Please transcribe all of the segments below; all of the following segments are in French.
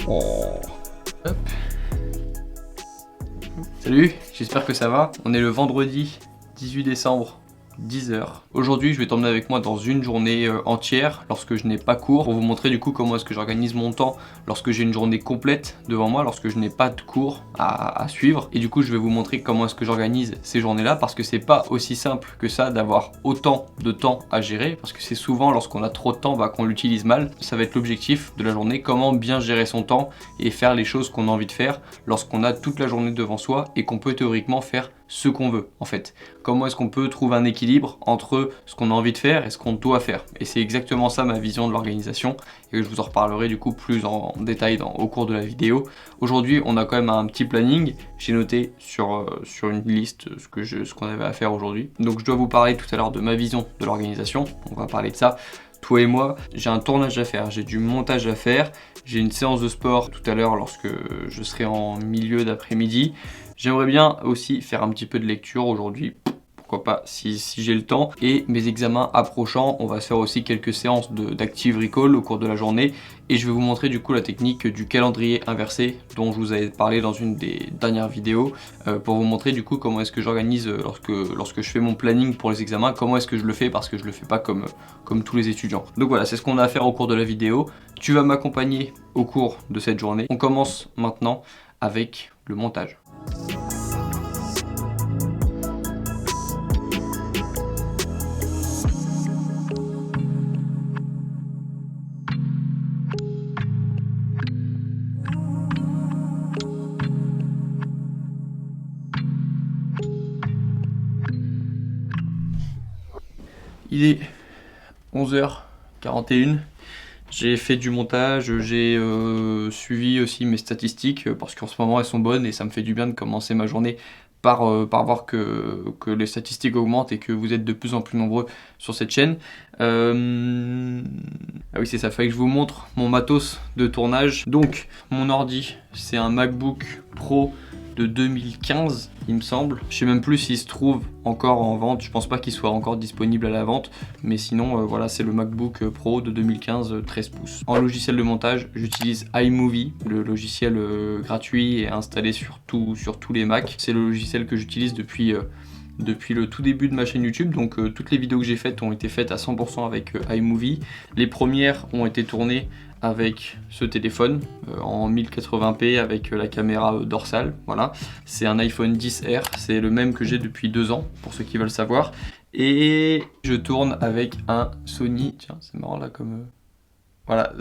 Oh. Hop. Salut, j'espère que ça va. On est le vendredi 18 décembre. 10h. Aujourd'hui, je vais t'emmener avec moi dans une journée entière lorsque je n'ai pas cours pour vous montrer du coup comment est-ce que j'organise mon temps lorsque j'ai une journée complète devant moi, lorsque je n'ai pas de cours à suivre. Et du coup, je vais vous montrer comment est-ce que j'organise ces journées-là parce que c'est pas aussi simple que ça d'avoir autant de temps à gérer parce que c'est souvent lorsqu'on a trop de temps qu'on l'utilise mal. Ça va être l'objectif de la journée, comment bien gérer son temps et faire les choses qu'on a envie de faire lorsqu'on a toute la journée devant soi et qu'on peut théoriquement faire ce qu'on veut en fait. Comment est-ce qu'on peut trouver un équilibre entre ce qu'on a envie de faire et ce qu'on doit faire. Et c'est exactement ça ma vision de l'organisation et je vous en reparlerai du coup plus en détail au cours de la vidéo. Aujourd'hui on a quand même un petit planning, j'ai noté sur une liste ce qu'on avait à faire aujourd'hui. Donc je dois vous parler tout à l'heure de ma vision de l'organisation, on va parler de ça. Toi et moi, j'ai un tournage à faire, j'ai du montage à faire, j'ai une séance de sport tout à l'heure lorsque je serai en milieu d'après-midi. J'aimerais bien aussi faire un petit peu de lecture aujourd'hui, pourquoi pas si j'ai le temps. Et mes examens approchant, on va se faire aussi quelques séances d'active recall au cours de la journée. Et je vais vous montrer du coup la technique du calendrier inversé dont je vous avais parlé dans une des dernières vidéos pour vous montrer du coup comment est-ce que j'organise lorsque je fais mon planning pour les examens, comment est-ce que je le fais parce que je le fais pas comme tous les étudiants. Donc voilà, c'est ce qu'on a à faire au cours de la vidéo. Tu vas m'accompagner au cours de cette journée. On commence maintenant avec le montage. Il est 11h41, j'ai fait du montage, j'ai suivi aussi mes statistiques parce qu'en ce moment elles sont bonnes et ça me fait du bien de commencer ma journée par voir que les statistiques augmentent et que vous êtes de plus en plus nombreux sur cette chaîne. Ah oui c'est ça, fallait que je vous montre mon matos de tournage. Donc mon ordi c'est un MacBook Pro de 2015 il me semble. Je sais même plus s'il se trouve encore en vente, je pense pas qu'il soit encore disponible à la vente, mais sinon voilà c'est le MacBook Pro de 2015 13 pouces. En logiciel de montage j'utilise iMovie, le logiciel gratuit et installé sur tous les Mac. C'est le logiciel que j'utilise depuis le tout début de ma chaîne YouTube, donc toutes les vidéos que j'ai faites ont été faites à 100% avec iMovie. Les premières ont été tournées avec ce téléphone en 1080p avec la caméra dorsale, voilà. C'est un iPhone XR, c'est le même que j'ai depuis 2 ans, pour ceux qui veulent savoir. Et je tourne avec un Sony, tiens c'est marrant là comme... Voilà,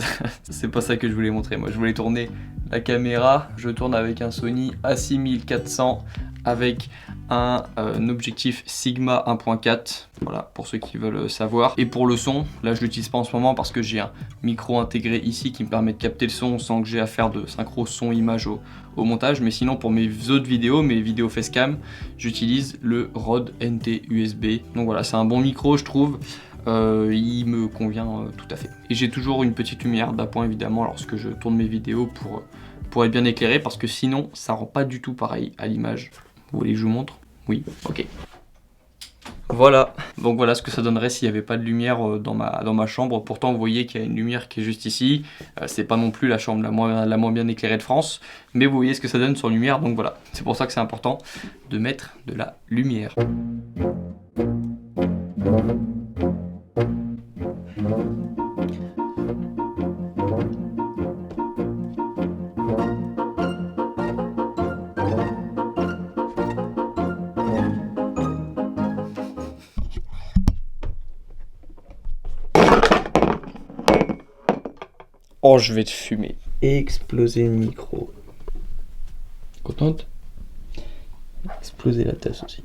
c'est pas ça que je voulais montrer, moi je voulais tourner la caméra. Je tourne avec un Sony A6400 avec un objectif Sigma 1.4, voilà pour ceux qui veulent savoir. Et pour le son, là je l'utilise pas en ce moment parce que j'ai un micro intégré ici qui me permet de capter le son sans que j'ai à faire de synchro son-image au montage. Mais sinon pour mes autres vidéos, mes vidéos facecam, j'utilise le Rode NT USB. Donc voilà, c'est un bon micro je trouve. Il me convient tout à fait. Et j'ai toujours une petite lumière d'appoint évidemment lorsque je tourne mes vidéos pour être bien éclairé parce que sinon ça rend pas du tout pareil à l'image. Vous voulez que je vous montre? Oui, ok. Voilà, donc voilà ce que ça donnerait s'il n'y avait pas de lumière dans ma chambre. Pourtant vous voyez qu'il y a une lumière qui est juste ici. C'est pas non plus la chambre la moins bien éclairée de France, mais vous voyez ce que ça donne sur lumière, donc voilà. C'est pour ça que c'est important de mettre de la lumière. Oh, je vais te fumer. Exploser le micro. Contente? Exploser la tasse aussi.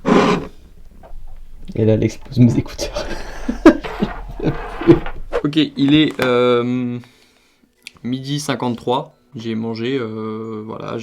Et là, elle explose mes écouteurs. Ok, il est midi 53. J'ai mangé, voilà,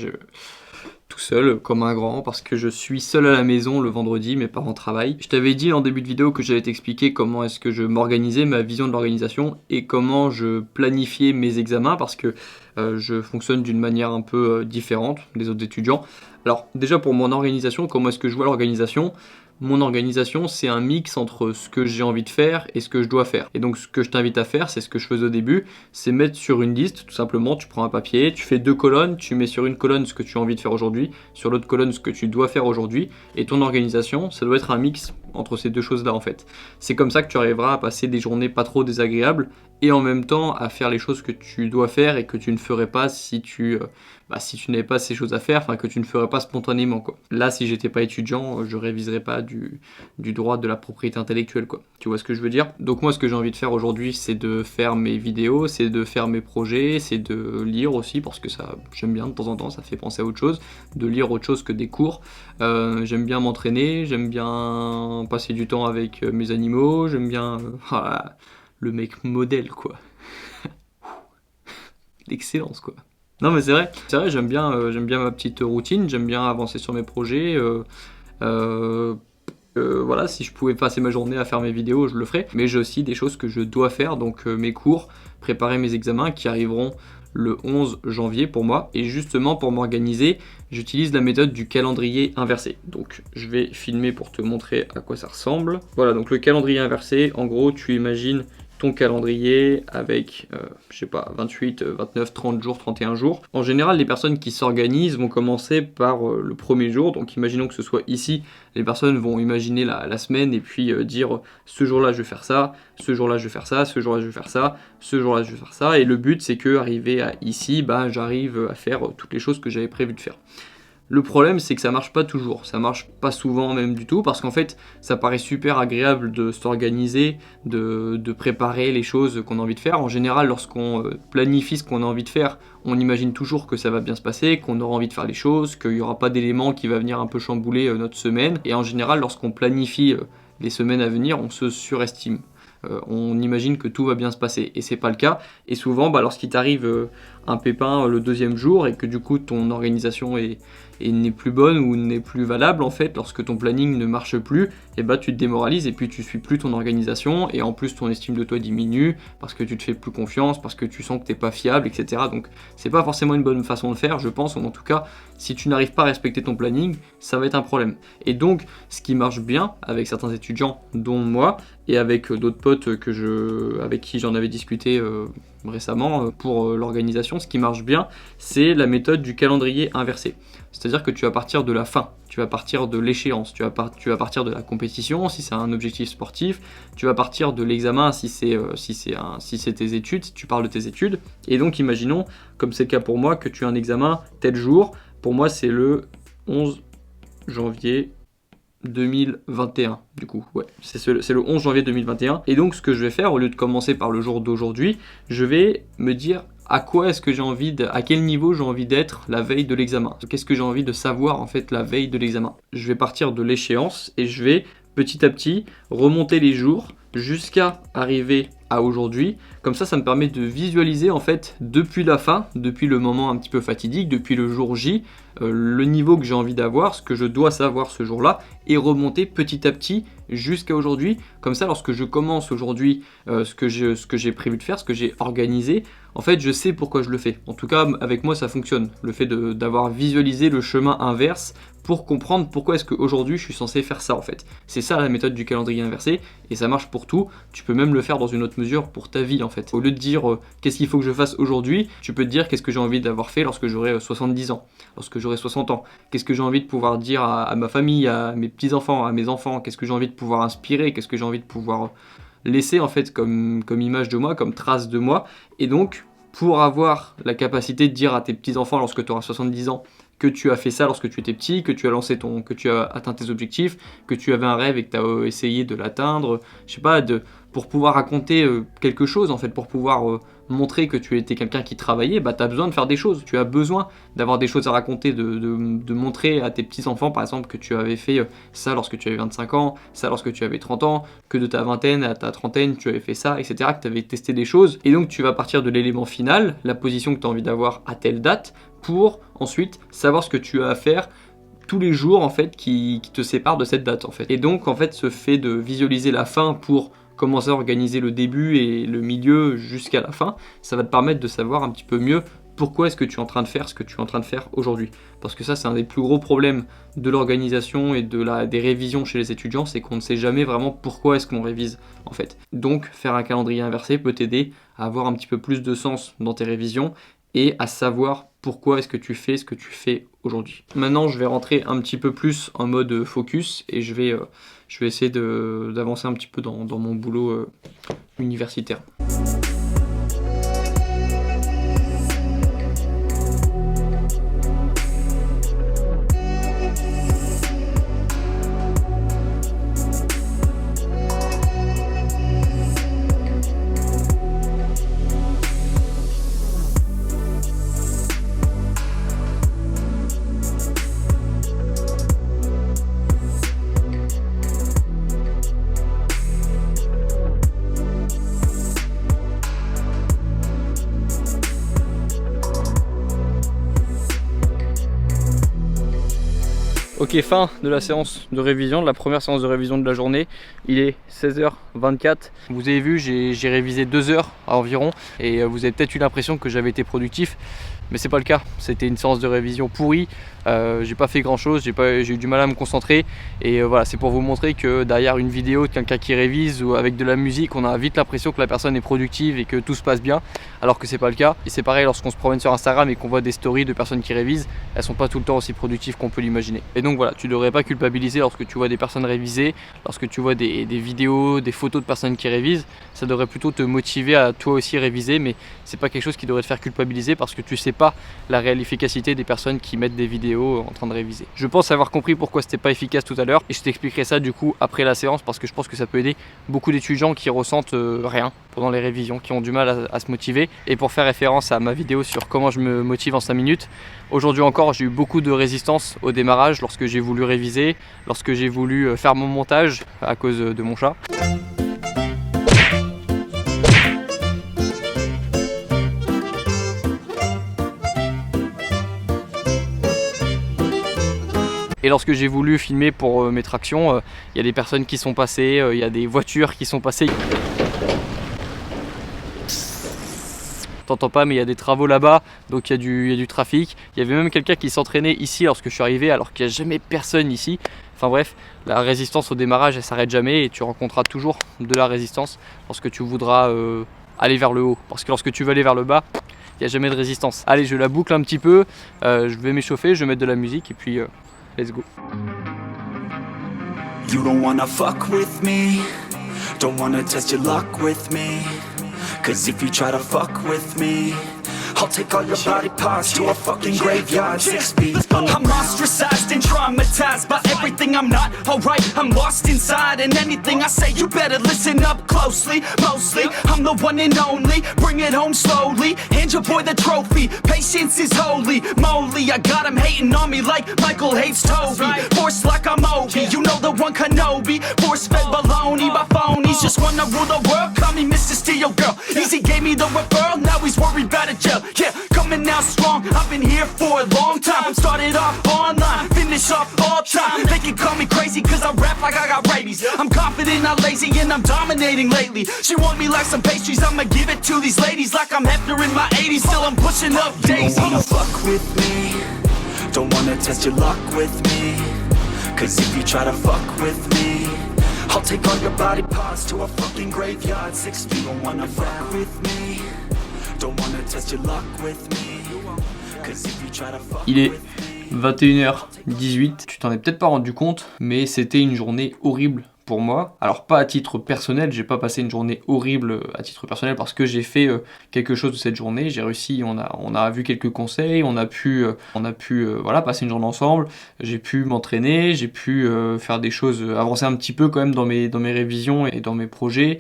tout seul, comme un grand, parce que je suis seul à la maison le vendredi, mes parents travaillent. Je t'avais dit en début de vidéo que j'allais t'expliquer comment est-ce que je m'organisais, ma vision de l'organisation, et comment je planifiais mes examens, parce que je fonctionne d'une manière un peu différente des autres étudiants. Alors déjà pour mon organisation, comment est-ce que je vois l'organisation? Mon organisation, c'est un mix entre ce que j'ai envie de faire et ce que je dois faire. Et donc ce que je t'invite à faire, c'est ce que je faisais au début, c'est mettre sur une liste, tout simplement, tu prends un papier, tu fais 2 colonnes, tu mets sur une colonne ce que tu as envie de faire aujourd'hui, sur l'autre colonne ce que tu dois faire aujourd'hui, et ton organisation, ça doit être un mix entre ces deux choses-là en fait. C'est comme ça que tu arriveras à passer des journées pas trop désagréables, et en même temps à faire les choses que tu dois faire et que tu ne ferais pas si tu n'avais pas ces choses à faire, enfin que tu ne ferais pas spontanément quoi. Là, si j'étais pas étudiant, je réviserais pas du droit de la propriété intellectuelle quoi. Tu vois ce que je veux dire? Donc moi, ce que j'ai envie de faire aujourd'hui, c'est de faire mes vidéos, c'est de faire mes projets, c'est de lire aussi parce que ça, j'aime bien de temps en temps, ça fait penser à autre chose, de lire autre chose que des cours. J'aime bien m'entraîner, j'aime bien passer du temps avec mes animaux, j'aime bien voilà, le mec modèle quoi. L'excellence quoi. Non mais c'est vrai, j'aime bien ma petite routine, j'aime bien avancer sur mes projets. Euh, voilà, si je pouvais passer ma journée à faire mes vidéos, je le ferais. Mais j'ai aussi des choses que je dois faire, donc mes cours, préparer mes examens qui arriveront le 11 janvier pour moi. Et justement, pour m'organiser, j'utilise la méthode du calendrier inversé. Donc je vais filmer pour te montrer à quoi ça ressemble. Voilà, donc le calendrier inversé, en gros, tu imagines ton calendrier avec, je sais pas, 28, 29, 30 jours, 31 jours. En général, les personnes qui s'organisent vont commencer par le premier jour. Donc imaginons que ce soit ici, les personnes vont imaginer la semaine et puis dire ce jour-là je vais faire ça, ce jour-là je vais faire ça, ce jour-là je vais faire ça, ce jour-là je vais faire ça. Et le but c'est que arrivé à ici, bah, j'arrive à faire toutes les choses que j'avais prévu de faire. Le problème, c'est que ça marche pas toujours, ça marche pas souvent même du tout, parce qu'en fait, ça paraît super agréable de s'organiser, de préparer les choses qu'on a envie de faire. En général, lorsqu'on planifie ce qu'on a envie de faire, on imagine toujours que ça va bien se passer, qu'on aura envie de faire les choses, qu'il n'y aura pas d'éléments qui va venir un peu chambouler notre semaine. Et en général, lorsqu'on planifie les semaines à venir, on se surestime. On imagine que tout va bien se passer et c'est pas le cas. Et souvent, bah, lorsqu'il t'arrive un pépin le deuxième jour et que du coup ton organisation n'est plus bonne ou n'est plus valable en fait, lorsque ton planning ne marche plus, et bah tu te démoralises et puis tu suis plus ton organisation et en plus ton estime de toi diminue parce que tu te fais plus confiance, parce que tu sens que t'es pas fiable, etc. Donc c'est pas forcément une bonne façon de faire, je pense, ou en tout cas si tu n'arrives pas à respecter ton planning, ça va être un problème. Et donc ce qui marche bien avec certains étudiants, dont moi, et avec d'autres potes avec qui j'en avais discuté récemment pour l'organisation, ce qui marche bien, c'est la méthode du calendrier inversé. C'est-à-dire que tu vas partir de la fin, tu vas partir de l'échéance, tu vas partir de la compétition si c'est un objectif sportif, tu vas partir de l'examen si c'est tes études, si tu parles de tes études. Et donc imaginons, comme c'est le cas pour moi, que tu as un examen tel jour. Pour moi c'est le 11 janvier 2021 du coup, ouais, c'est le 11 janvier 2021. Et donc ce que je vais faire, au lieu de commencer par le jour d'aujourd'hui, je vais me dire à quoi est-ce que à quel niveau j'ai envie d'être la veille de l'examen. Qu'est-ce que j'ai envie de savoir en fait la veille de l'examen. Je vais partir de l'échéance et je vais petit à petit remonter les jours jusqu'à arriver à aujourd'hui. Comme ça me permet de visualiser en fait depuis la fin, depuis le moment un petit peu fatidique, depuis le jour J, le niveau que j'ai envie d'avoir, ce que je dois savoir ce jour-là, et remonter petit à petit jusqu'à aujourd'hui. Comme ça, lorsque je commence aujourd'hui ce que j'ai prévu de faire, ce que j'ai organisé, en fait, je sais pourquoi je le fais. En tout cas, avec moi, ça fonctionne. Le fait d'avoir visualisé le chemin inverse pour comprendre pourquoi est-ce qu'aujourd'hui je suis censé faire ça en fait. C'est ça la méthode du calendrier inversé et ça marche pour tout. Tu peux même le faire dans une autre mesure pour ta vie en fait. Au lieu de dire qu'est-ce qu'il faut que je fasse aujourd'hui, tu peux te dire qu'est-ce que j'ai envie d'avoir fait lorsque j'aurai 70 ans, lorsque j'aurai 60 ans. Qu'est-ce que j'ai envie de pouvoir dire à ma famille, à mes petits-enfants, à mes enfants. Qu'est-ce que j'ai envie de pouvoir inspirer, qu'est-ce que j'ai envie de pouvoir laisser en fait comme image de moi, comme trace de moi. Et donc, pour avoir la capacité de dire à tes petits-enfants lorsque tu auras 70 ans que tu as fait ça lorsque tu étais petit, que tu as atteint tes objectifs, que tu avais un rêve et que tu as essayé de l'atteindre, je sais pas, pour pouvoir raconter quelque chose en fait, pour pouvoir montrer que tu étais quelqu'un qui travaillait, bah tu as besoin de faire des choses, tu as besoin d'avoir des choses à raconter, de montrer à tes petits-enfants par exemple que tu avais fait ça lorsque tu avais 25 ans, ça lorsque tu avais 30 ans, que de ta vingtaine à ta trentaine tu avais fait ça, etc., que tu avais testé des choses, et donc tu vas partir de l'élément final, la position que tu as envie d'avoir à telle date, pour ensuite savoir ce que tu as à faire tous les jours en fait qui te séparent de cette date en fait. Et donc en fait ce fait de visualiser la fin pour commencer à organiser le début et le milieu jusqu'à la fin, ça va te permettre de savoir un petit peu mieux pourquoi est-ce que tu es en train de faire ce que tu es en train de faire aujourd'hui. Parce que ça, c'est un des plus gros problèmes de l'organisation et des révisions chez les étudiants, c'est qu'on ne sait jamais vraiment pourquoi est-ce qu'on révise en fait. Donc faire un calendrier inversé peut t'aider à avoir un petit peu plus de sens dans tes révisions et à savoir pourquoi est-ce que tu fais ce que tu fais aujourd'hui. Maintenant, je vais rentrer un petit peu plus en mode focus et je vais essayer d'avancer un petit peu dans mon boulot universitaire. Ok, fin de la séance de révision, de la première séance de révision de la journée. Il est 16h24. Vous avez vu, j'ai révisé 2 heures environ et vous avez peut-être eu l'impression que j'avais été productif. Mais c'est pas le cas, c'était une séance de révision pourrie, j'ai pas fait grand chose, j'ai eu du mal à me concentrer et voilà, c'est pour vous montrer que derrière une vidéo de quelqu'un qui révise ou avec de la musique, on a vite l'impression que la personne est productive et que tout se passe bien, alors que c'est pas le cas. Et c'est pareil lorsqu'on se promène sur Instagram et qu'on voit des stories de personnes qui révisent, elles sont pas tout le temps aussi productives qu'on peut l'imaginer. Et donc voilà, tu devrais pas culpabiliser lorsque tu vois des personnes réviser, lorsque tu vois des vidéos, des photos de personnes qui révisent, ça devrait plutôt te motiver à toi aussi réviser, mais c'est pas quelque chose qui devrait te faire culpabiliser parce que tu sais pas la réelle efficacité des personnes qui mettent des vidéos en train de réviser. Je pense avoir compris pourquoi c'était pas efficace tout à l'heure et je t'expliquerai ça du coup après la séance parce que je pense que ça peut aider beaucoup d'étudiants qui ressentent rien pendant les révisions, qui ont du mal à se motiver. Et pour faire référence à ma vidéo sur comment je me motive en 5 minutes, aujourd'hui encore j'ai eu beaucoup de résistance au démarrage lorsque j'ai voulu réviser, lorsque j'ai voulu faire mon montage à cause de mon chat. Et lorsque j'ai voulu filmer pour mes tractions, il y a des personnes qui sont passées, il y a des voitures qui sont passées. T'entends pas, mais il y a des travaux là-bas, donc il y a du trafic. Il y avait même quelqu'un qui s'entraînait ici lorsque je suis arrivé, alors qu'il n'y a jamais personne ici. Enfin bref, la résistance au démarrage, elle s'arrête jamais et tu rencontreras toujours de la résistance lorsque tu voudras aller vers le haut. Parce que lorsque tu veux aller vers le bas, il n'y a jamais de résistance. Allez, je la boucle un petit peu, je vais m'échauffer, je vais mettre de la musique et puis let's go. You don't wanna fuck with me, don't wanna test your luck with me, cause if you try to fuck with me, I'll take all your body parts to a fucking graveyard 6 feet under. I'm ostracized and traumatized by everything I'm not alright. I'm lost inside and anything I say you better listen up closely. Mostly, I'm the one and only, bring it home slowly. Hand your boy the trophy, patience is holy moly. I got him hating on me like Michael hates Toby. Force like I'm Obi, you know the one Kenobi. Force fed baloney by phonies, just wanna rule the world. Call me Mr. Steel Girl, easy gave me the referral, now he's worried about a jail. Yeah, coming out strong, I've been here for a long time. Started off online, finish off all time. They can call me crazy cause I rap like I got rabies. I'm confident, not lazy, and I'm dominating lately. She want me like some pastries, I'ma give it to these ladies like I'm Hefner in my 80s. Still I'm pushing up daisies. Don't wanna fuck with me, don't wanna test your luck with me, cause if you try to fuck with me, I'll take all your body parts to a fucking graveyard 6 feet. Don't wanna fuck with me, don't wanna test your luck with me, cause if you try to fuck Il est with me. 21h18, tu t'en es peut-être pas rendu compte, mais c'était une journée horrible pour moi. Alors pas à titre personnel, j'ai pas passé une journée horrible à titre personnel parce que j'ai fait quelque chose de cette journée, j'ai réussi, on a vu quelques conseils, on a pu voilà, passer une journée ensemble, j'ai pu m'entraîner, j'ai pu faire des choses, avancer un petit peu quand même dans mes révisions et dans mes projets.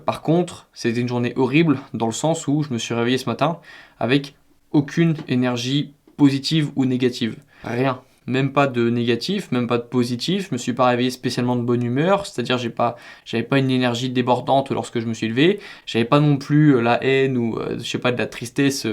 Par contre, c'était une journée horrible dans le sens où je me suis réveillé ce matin avec aucune énergie positive ou négative. Rien. Même pas de négatif, même pas de positif. Je me suis pas réveillé spécialement de bonne humeur, c'est-à-dire j'avais pas une énergie débordante lorsque je me suis levé. J'avais pas non plus la haine ou je sais pas de la tristesse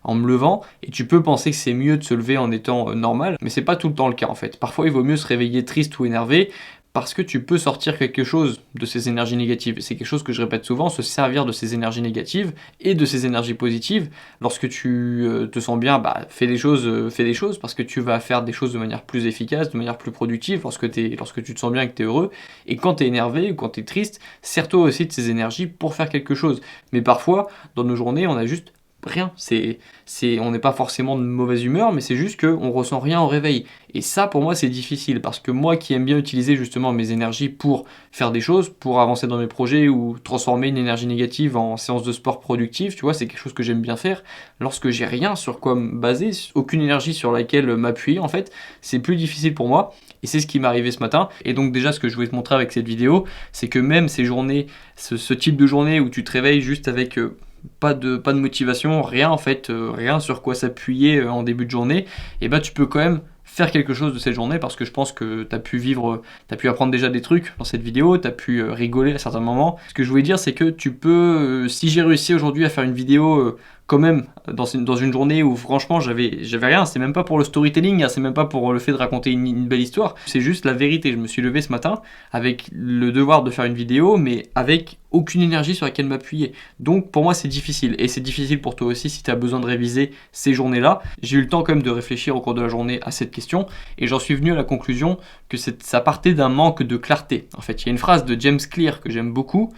en me levant. Et tu peux penser que c'est mieux de se lever en étant normal, mais c'est pas tout le temps le cas en fait. Parfois il vaut mieux se réveiller triste ou énervé parce que tu peux sortir quelque chose de ces énergies négatives. C'est quelque chose que je répète souvent, se servir de ces énergies négatives et de ces énergies positives. Lorsque tu te sens bien, bah, fais des choses, parce que tu vas faire des choses de manière plus efficace, de manière plus productive, lorsque tu te sens bien et que tu es heureux. Et quand tu es énervé ou quand tu es triste, sers-toi aussi de ces énergies pour faire quelque chose. Mais parfois, dans nos journées, on a juste rien. On n'est pas forcément de mauvaise humeur, mais c'est juste qu'on ressent rien au réveil. Et ça, pour moi, c'est difficile, parce que moi qui aime bien utiliser justement mes énergies pour faire des choses, pour avancer dans mes projets ou transformer une énergie négative en séance de sport productive, tu vois, c'est quelque chose que j'aime bien faire. Lorsque j'ai rien sur quoi me baser, aucune énergie sur laquelle m'appuyer, en fait, c'est plus difficile pour moi. Et c'est ce qui m'est arrivé ce matin. Et donc déjà, ce que je voulais te montrer avec cette vidéo, c'est que même ces journées, ce type de journée où tu te réveilles juste avec pas de motivation, rien en fait, rien sur quoi s'appuyer en début de journée, et bah tu peux quand même faire quelque chose de cette journée, parce que je pense que tu as pu apprendre déjà des trucs dans cette vidéo, tu as pu rigoler à certains moments. Ce que je voulais dire, c'est que tu peux, si j'ai réussi aujourd'hui à faire une vidéo quand même dans une journée où franchement j'avais rien, c'est même pas pour le storytelling, hein, c'est même pas pour le fait de raconter une belle histoire, c'est juste la vérité. Je me suis levé ce matin avec le devoir de faire une vidéo, mais avec aucune énergie sur laquelle m'appuyer. Donc pour moi c'est difficile, et c'est difficile pour toi aussi si tu as besoin de réviser ces journées-là. J'ai eu le temps quand même de réfléchir au cours de la journée à cette question, et j'en suis venu à la conclusion que ça partait d'un manque de clarté. En fait, il y a une phrase de James Clear que j'aime beaucoup,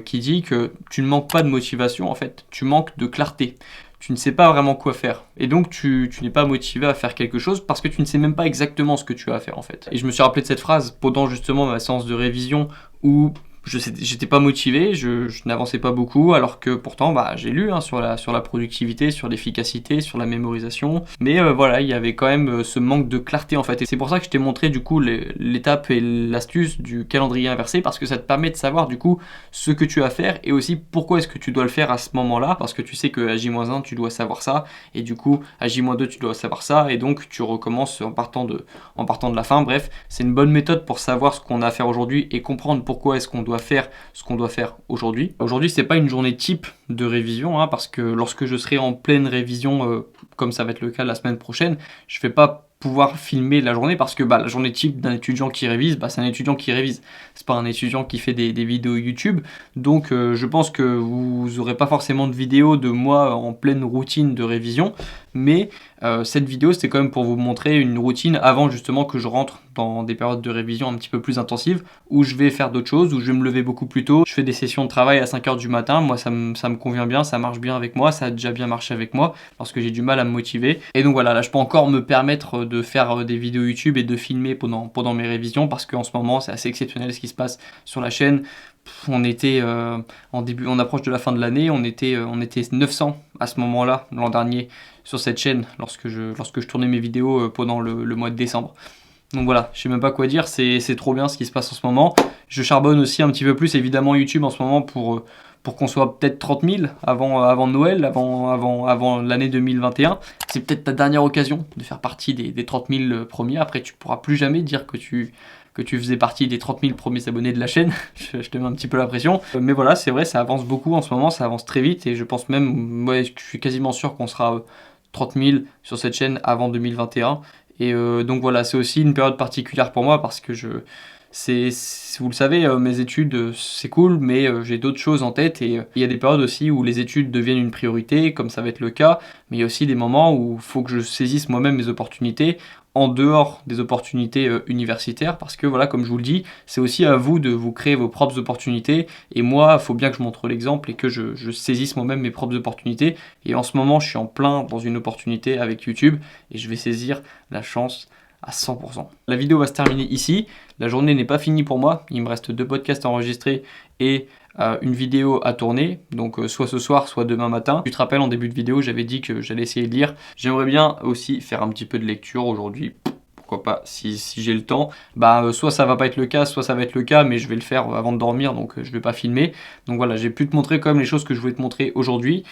qui dit que tu ne manques pas de motivation, en fait, tu manques de clarté. Tu ne sais pas vraiment quoi faire. Et donc tu n'es pas motivé à faire quelque chose parce que tu ne sais même pas exactement ce que tu as à faire en fait. Et je me suis rappelé de cette phrase pendant justement ma séance de révision où j'étais pas motivé, je n'avançais pas beaucoup, alors que pourtant bah, j'ai lu hein, sur la productivité, sur l'efficacité, sur la mémorisation, mais voilà, il y avait quand même ce manque de clarté en fait, et c'est pour ça que je t'ai montré du coup l'étape et l'astuce du calendrier inversé, parce que ça te permet de savoir du coup ce que tu as à faire, et aussi pourquoi est-ce que tu dois le faire à ce moment-là, parce que tu sais que à J-1 tu dois savoir ça, et du coup à J-2 tu dois savoir ça, et donc tu recommences en partant de la fin. Bref, c'est une bonne méthode pour savoir ce qu'on a à faire aujourd'hui et comprendre pourquoi est-ce qu'on doit faire ce qu'on doit faire aujourd'hui. Aujourd'hui, c'est pas une journée type de révision, hein, parce que lorsque je serai en pleine révision, comme ça va être le cas la semaine prochaine, je vais pas pouvoir filmer la journée, parce que bah, la journée type d'un étudiant qui révise, bah, c'est un étudiant qui révise, c'est pas un étudiant qui fait des vidéos YouTube. Donc je pense que vous aurez pas forcément de vidéo de moi en pleine routine de révision, mais cette vidéo c'était quand même pour vous montrer une routine avant justement que je rentre dans des périodes de révision un petit peu plus intensives, où je vais faire d'autres choses, où je vais me lever beaucoup plus tôt, je fais des sessions de travail à 5h du matin, moi ça me convient bien, ça marche bien avec moi, ça a déjà bien marché avec moi, parce que j'ai du mal à me motiver, et donc voilà, là je peux encore me permettre de faire des vidéos YouTube et de filmer pendant mes révisions, parce qu'en ce moment c'est assez exceptionnel ce qui se passe sur la chaîne. On était on approche de la fin de l'année, on était 900 à ce moment-là l'an dernier sur cette chaîne lorsque je tournais mes vidéos pendant le mois de décembre. Donc voilà, je sais même pas quoi dire, c'est trop bien ce qui se passe en ce moment. Je charbonne aussi un petit peu plus évidemment YouTube en ce moment pour qu'on soit peut-être 30 000 avant Noël, avant l'année 2021. C'est peut-être ta dernière occasion de faire partie des 30 000 premiers. Après, tu pourras plus jamais dire que tu faisais partie des 30 000 premiers abonnés de la chaîne. Je te mets un petit peu la pression. Mais voilà, c'est vrai, ça avance beaucoup en ce moment, ça avance très vite, et je pense même, ouais, je suis quasiment sûr qu'on sera 30 000 sur cette chaîne avant 2021. Et donc voilà, c'est aussi une période particulière pour moi, parce que vous le savez, mes études c'est cool, mais j'ai d'autres choses en tête, et il y a des périodes aussi où les études deviennent une priorité, comme ça va être le cas, mais il y a aussi des moments où il faut que je saisisse moi-même mes opportunités en dehors des opportunités universitaires, parce que voilà, comme je vous le dis, c'est aussi à vous de vous créer vos propres opportunités, et moi, il faut bien que je montre l'exemple et que je saisisse moi-même mes propres opportunités, et en ce moment, je suis en plein dans une opportunité avec YouTube, et je vais saisir la chance à 100%. La vidéo va se terminer ici, la journée n'est pas finie pour moi, il me reste 2 podcasts à enregistrer et une vidéo à tourner, donc soit ce soir, soit demain matin. Tu te rappelles, en début de vidéo, j'avais dit que j'allais essayer de lire. J'aimerais bien aussi faire un petit peu de lecture aujourd'hui. Pourquoi pas, si j'ai le temps. Soit ça va pas être le cas, soit ça va être le cas, mais je vais le faire avant de dormir, donc je vais pas filmer. Donc voilà, j'ai pu te montrer quand même les choses que je voulais te montrer aujourd'hui.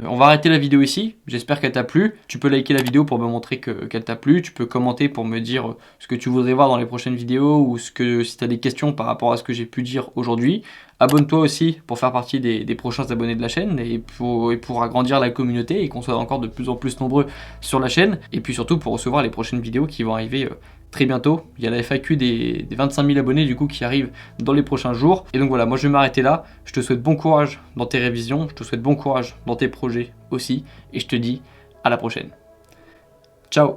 On va arrêter la vidéo ici, j'espère qu'elle t'a plu. Tu peux liker la vidéo pour me montrer qu'elle t'a plu, tu peux commenter pour me dire ce que tu voudrais voir dans les prochaines vidéos, ou si tu as des questions par rapport à ce que j'ai pu dire aujourd'hui. Abonne-toi aussi pour faire partie des prochains abonnés de la chaîne et pour agrandir la communauté et qu'on soit encore de plus en plus nombreux sur la chaîne. Et puis surtout pour recevoir les prochaines vidéos qui vont arriver très bientôt. Il y a la FAQ des 25 000 abonnés du coup qui arrive dans les prochains jours. Et donc voilà, moi je vais m'arrêter là. Je te souhaite bon courage dans tes révisions, je te souhaite bon courage dans tes projets aussi. Et je te dis à la prochaine. Ciao!